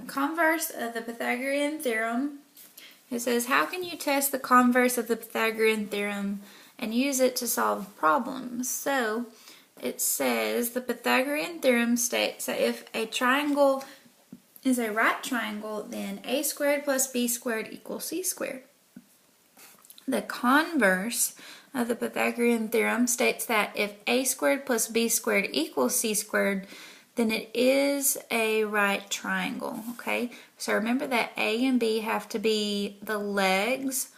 Converse of the Pythagorean theorem. It says, how can you test the converse of the Pythagorean theorem and use it to solve problems? So it says the Pythagorean theorem states that if a triangle is a right triangle, then a squared plus b squared equals c squared. The converse of the Pythagorean theorem states that if a squared plus b squared equals c squared, then it is a right triangle, okay? So remember that A and B have to be the legs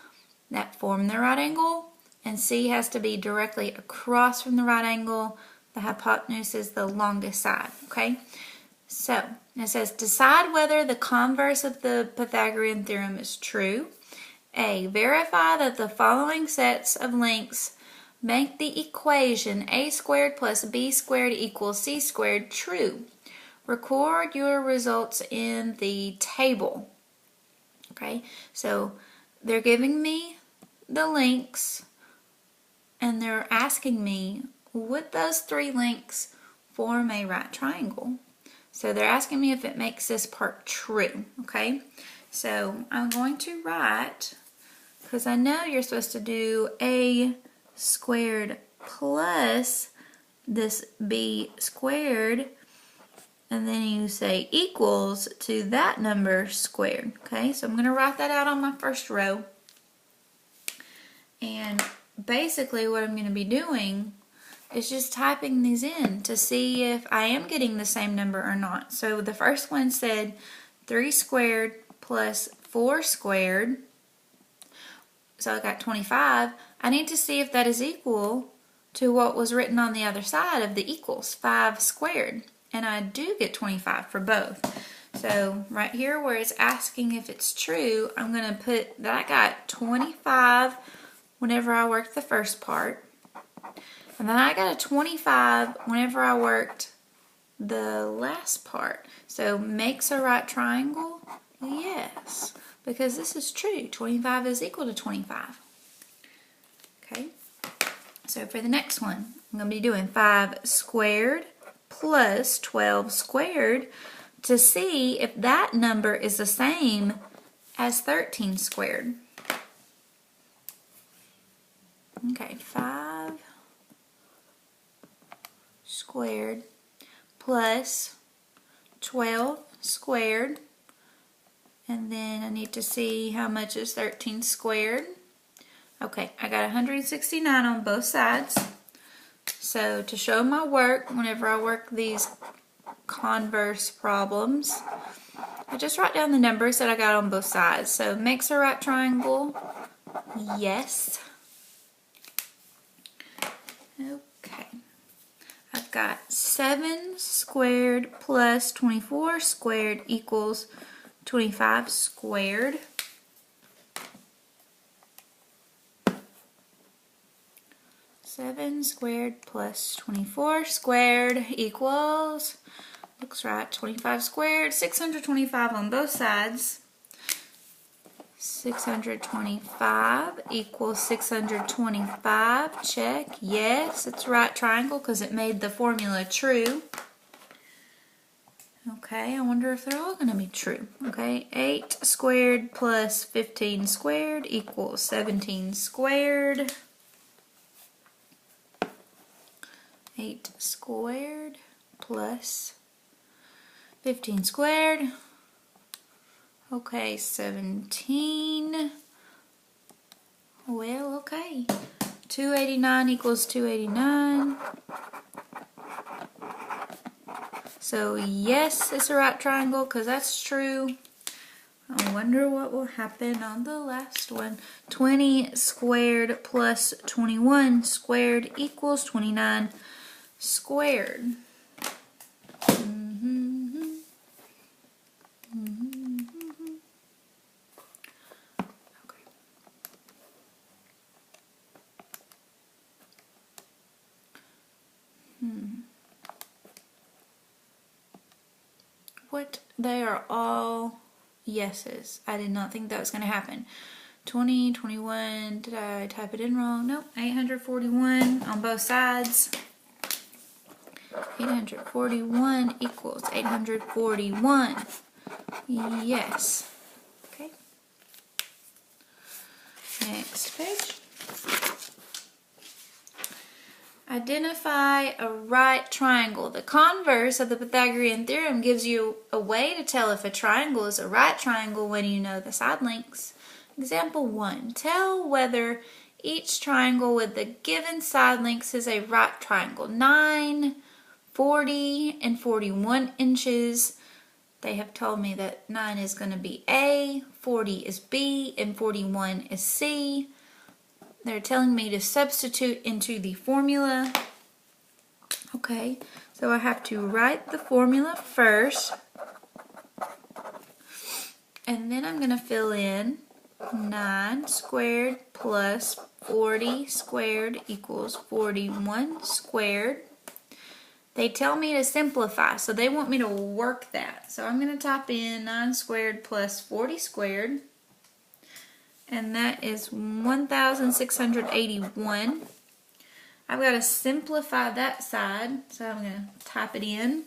that form the right angle, and C has to be directly across from the right angle. The hypotenuse is the longest side, okay? So it says, decide whether the converse of the Pythagorean theorem is true. A, verify that the following sets of lengths make the equation a squared plus b squared equals c squared true. Record your results in the table. Okay, so they're giving me the lengths and they're asking me, would those three lengths form a right triangle? So they're asking me if it makes this part true. Okay, so I'm going to write, because I know you're supposed to do a squared plus this b squared, and then you say equals to that number squared. Okay, so I'm going to write that out on my first row, and basically what I'm going to be doing is just typing these in to see if I am getting the same number or not. So the first one said 3 squared plus 4 squared, so I got 25. I need to see if that is equal to what was written on the other side of the equals, 5 squared. And I do get 25 for both. So right here where it's asking if it's true, I'm going to put that I got 25 whenever I worked the first part. And then I got a 25 whenever I worked the last part. So makes a right triangle? Yes, because this is true. 25 is equal to 25. Okay, so for the next one, I'm going to be doing 5 squared plus 12 squared to see if that number is the same as 13 squared. Okay, 5 squared plus 12 squared, and then I need to see how much is 13 squared. Okay, I got 169 on both sides. So to show my work, whenever I work these converse problems, I just write down the numbers that I got on both sides. So makes a right triangle, yes. Okay, I've got 7 squared plus 24 squared equals 25 squared. Seven squared plus 24 squared equals, looks right, 25 squared, 625 on both sides. 625 equals 625, check, yes, it's a right triangle because it made the formula true. Okay, I wonder if they're all going to be true. Okay, 8 squared plus 15 squared equals 17 squared. 8 squared plus 15 squared. Okay, 17. Well, okay. 289 equals 289. So yes, it's a right triangle because that's true. I wonder what will happen on the last one. 20 squared plus 21 squared equals 29 squared. Okay. What? They are all yeses. I did not think that was going to happen. 20, 21, did I type it in wrong? Nope, 841 on both sides. 841 equals 841 Yes. Okay. Next page. Identify a right triangle. The converse of the Pythagorean theorem gives you a way to tell if a triangle is a right triangle when you know the side lengths. Example 1. Tell whether each triangle with the given side lengths is a right triangle. 9, 40, and 41 inches. They have told me that 9 is going to be A, 40 is B, and 41 is C. They're telling me to substitute into the formula. Okay, so I have to write the formula first. And then I'm going to fill in 9 squared plus 40 squared equals 41 squared. They tell me to simplify, so they want me to work that. So I'm going to type in 9 squared plus 40 squared. And that is 1,681. I've got to simplify that side, so I'm going to type it in.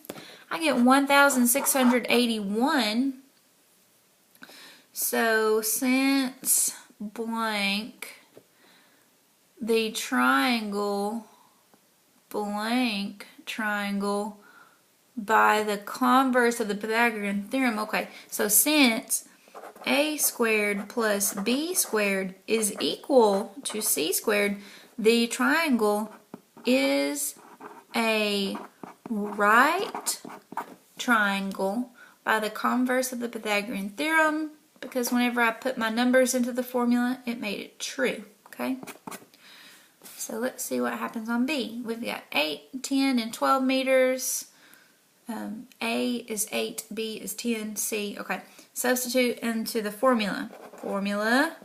I get 1,681. So since blank, the triangle blank triangle by the converse of the Pythagorean theorem. Okay, so since A squared plus B squared is equal to C squared, the triangle is a right triangle by the converse of the Pythagorean theorem, because whenever I put my numbers into the formula, it made it true. Okay? So let's see what happens on B. We've got 8, 10, and 12 meters. A is 8, B is 10, C. Okay. Substitute into the formula. Formula.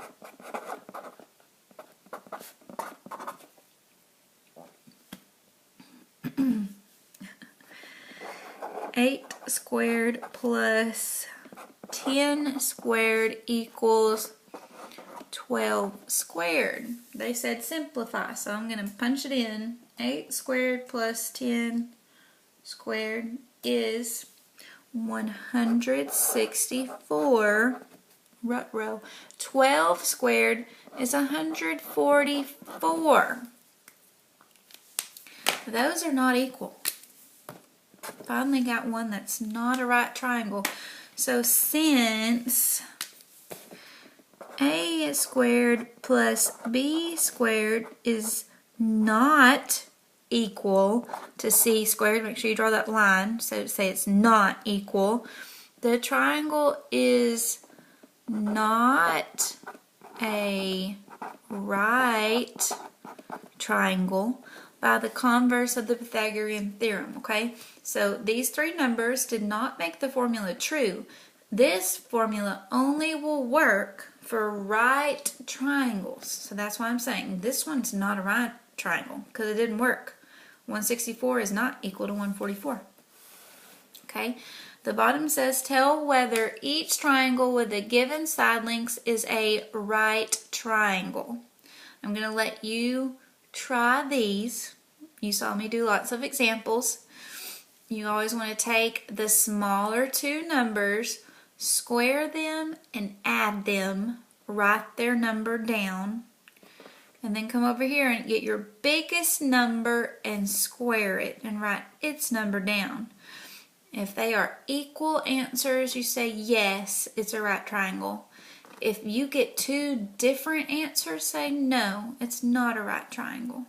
Eight squared plus 10 squared equals 12 squared. They said simplify, so I'm going to punch it in. 8 squared plus 10 squared is 164. Rut row. 12 squared is 144. Those are not equal. Finally got one that's not a right triangle. So since A squared plus B squared is not equal to C squared, make sure you draw that line, so say it's not equal, the triangle is not a right triangle by the converse of the Pythagorean theorem. Okay, so these three numbers did not make the formula true. This formula only will work for right triangles. So that's why I'm saying this one's not a right triangle, because it didn't work. 164 is not equal to 144. Okay, the bottom says tell whether each triangle with the given side lengths is a right triangle. I'm going to let you try these. You saw me do lots of examples. You always want to take the smaller two numbers, square them and add them, write their number down, and then come over here and get your biggest number and square it and write its number down. If they are equal answers, you say yes, it's a right triangle. If you get two different answers, say no, it's not a right triangle.